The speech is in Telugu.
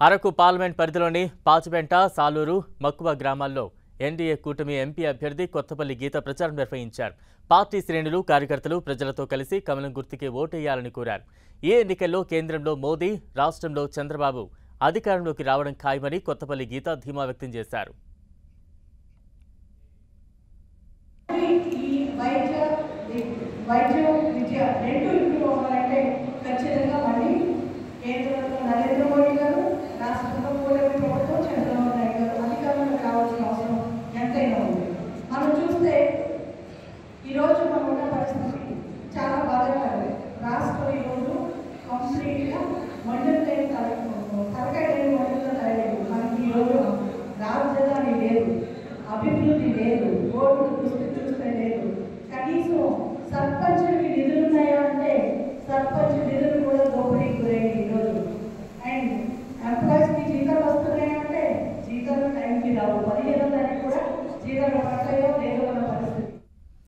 అరకు పార్లమెంట్ పరిధిలోని పాచిపెంట, సాలూరు, మక్కువ గ్రామాల్లో ఎన్డీఏ కూటమి ఎంపీ అభ్యర్థి కొత్తపల్లి గీత ప్రచారం నిర్వహించారు. పార్టీ శ్రేణులు, కార్యకర్తలు ప్రజలతో కలిసి కమలం గుర్తుకే ఓటేయాలని కోరారు. ఈ ఎన్నికల్లో కేంద్రంలో మోదీ, రాష్ట్రంలో చంద్రబాబు అధికారంలోకి రావడం ఖాయమని కొత్తపల్లి గీత ధీమా వ్యక్తం చేశారు. నరేంద్ర మోడీ గారు రాష్ట్రంలో కూటమి ప్రభుత్వం చంద్రబాబు నాయుడు గారు అధికారంలోకి రావాల్సిన అవసరం ఎంతైనా ఉంది. మనం చూస్తే ఈరోజు మనం ఉన్న పరిస్థితి చాలా బాధాకరమే. రాష్ట్రం ఈరోజు కంప్లీట్గా మండలి లేని తలకాయ లేని మండలిగా తయారైంది. మనకి ఈరోజు రాజధాని లేదు, అభివృద్ధి లేదు, రోడ్డు చూస్తే లేదు. కనీసం సర్పంచులకి నిధులు ఉన్నాయా అంటే సర్పంచ్ నిధులు కూడా దోపిడీకి గురైంది ఈరోజు. అండ్ ఎంప్లాయీస్కి జీతాలు వస్తున్నాయంటే జీతాలు టైంకి రావు. 15వ తారీఖు కూడా జీతాలు పట్ల